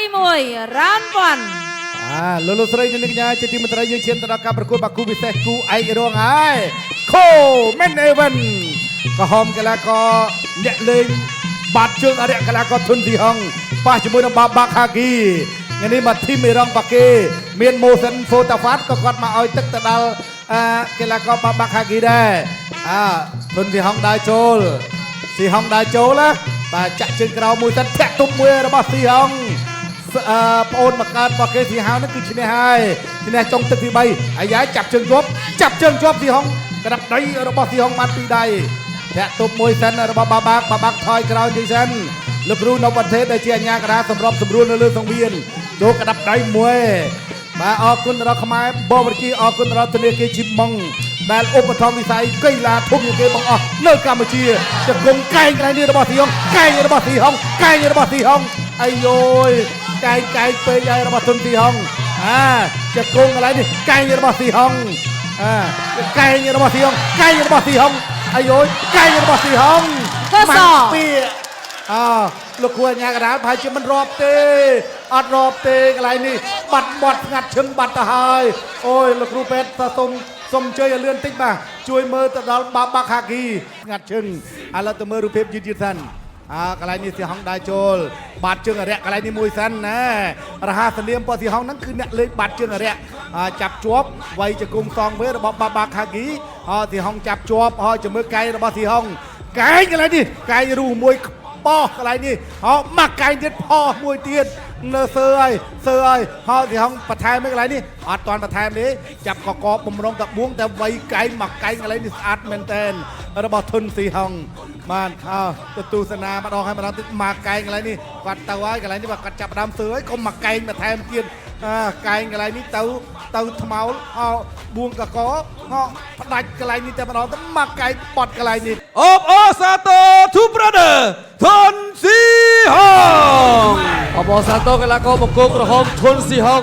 ទី1 round 1 លោកស្រីនិងកញ្ញាជាទីមេត្រីយើងឈានទៅដល់ការប្រកួតបាគូពិសេសគូឯករងហើយខូមែនអេវិនក៏ហមកីឡាករអ្នកលេងបាត់ជើងអរិយកីឡាករធុនទីហងប៉ះជាមួយនឹងបាក់ហាគីថ្ងៃនេះមកធីមមេរងបាកេមានម៉ូសិនហ្វូតាហ្វាត់ក៏គាត់មកឲ្យទឹកទៅដល់កីឡាករបាក់ហាគីដែរធុនទីហងដើរចូលទីហងដើរចូលណាបាទចាក់ជើងក្រោមមួយសិនធាក់ទុំមួយរបស់ទីហងប្អូនមកកើតរបស់គេទីហៅហ្នឹងគឺឈ្នះហើយឈ្នះចុងទឹកទី3អាយ៉ាចាប់ជើងជាប់ទីហងក្តាប់ដៃរបស់ទីហងបានពីដៃធាក់ទុំមួយសិនរបស់បាក់ថយក្រោយទីសិនលោកគ្រូនៅប្រទេសដែលជាអាជ្ញាកណ្ដាលសម្របសម្រួលនៅលើសង្វៀនចូលក្តាប់ដៃមួយបាទអរគុណដល់ខ្មែរបបរជាអរគុណដល់ធនាគារជីម៉ុងដែលឧបត្ថម្ភវិស័យកីឡាធំជាងគេបង្អស់នៅកម្ពុជាជង្គង់កែងកន្លែងនេះរបស់ទីហងកែងរបស់ទីហងអាយយកែងពេកហើយរបស់ទុនទីហងជង្គង់កន្លែងនេះកែងរបស់ទីហងកែងរបស់ទីហងអាយយកែងរបស់ទីហងពីលោកគួរអាញាកណ្ដាលប្រហែលជាមិនរាប់ទេអត់រាប់ទេកន្លែងនេះបាត់មាត់ស្ងាត់ឈឹងបាត់ទៅហើយអូយលោកគ្រូពេទ្យសុំជួយឲ្យលឿនតិចបាទជួយមើលទៅដល់បាក់ហាគីស្ងាត់ឈឹងឥឡូវទៅមើលរូបភាពយឺតសិនកន្លែងនេះទីហងដើរចូលបាត់ជើងអរិយកន្លែងនេះមួយសិនណារហ័សនាមរបស់ទីហងហ្នឹងគឺអ្នកលេងបាត់ជើងអរិយចាប់ជាប់វាយជង្គង់សងវិញរបស់បាក់ហាគីទីហងចាប់ជាប់ហើយជំរឿកែងរបស់ទីហងកែងកន្លែងនេះកែងរូមួយប៉ោះកន្លែងនេះមកកែងទៀតផោះមួយទៀតនៅសើហើយទីហងបន្ថែមមួយកន្លែងនេះអត់តាន់បន្ថែមទេចាប់កកបំរុងតាបួងតែវាយកែងមកកែងកន្លែងនេះស្អាតមែនតែនរបស់ធុនទីហងបានទៅទស្សនាម្ដងហើយម្ដងទៀតមកកែងកន្លែងនេះគាត់ទៅហើយកន្លែងនេះគាត់ចាប់ដើមសើហើយកុំមកកែងបន្ថែមទៀតកែងកន្លែងនេះទៅថ្មោលបួងកកផ្ដាច់កន្លែងនេះតែម្ដងទៅមកកែងបត់កន្លែងនេះអូបអូសាតូ two brother ធុនស៊ីហងអបអូសាតូកីឡាករបង្គោលក្រហមធុនស៊ីហង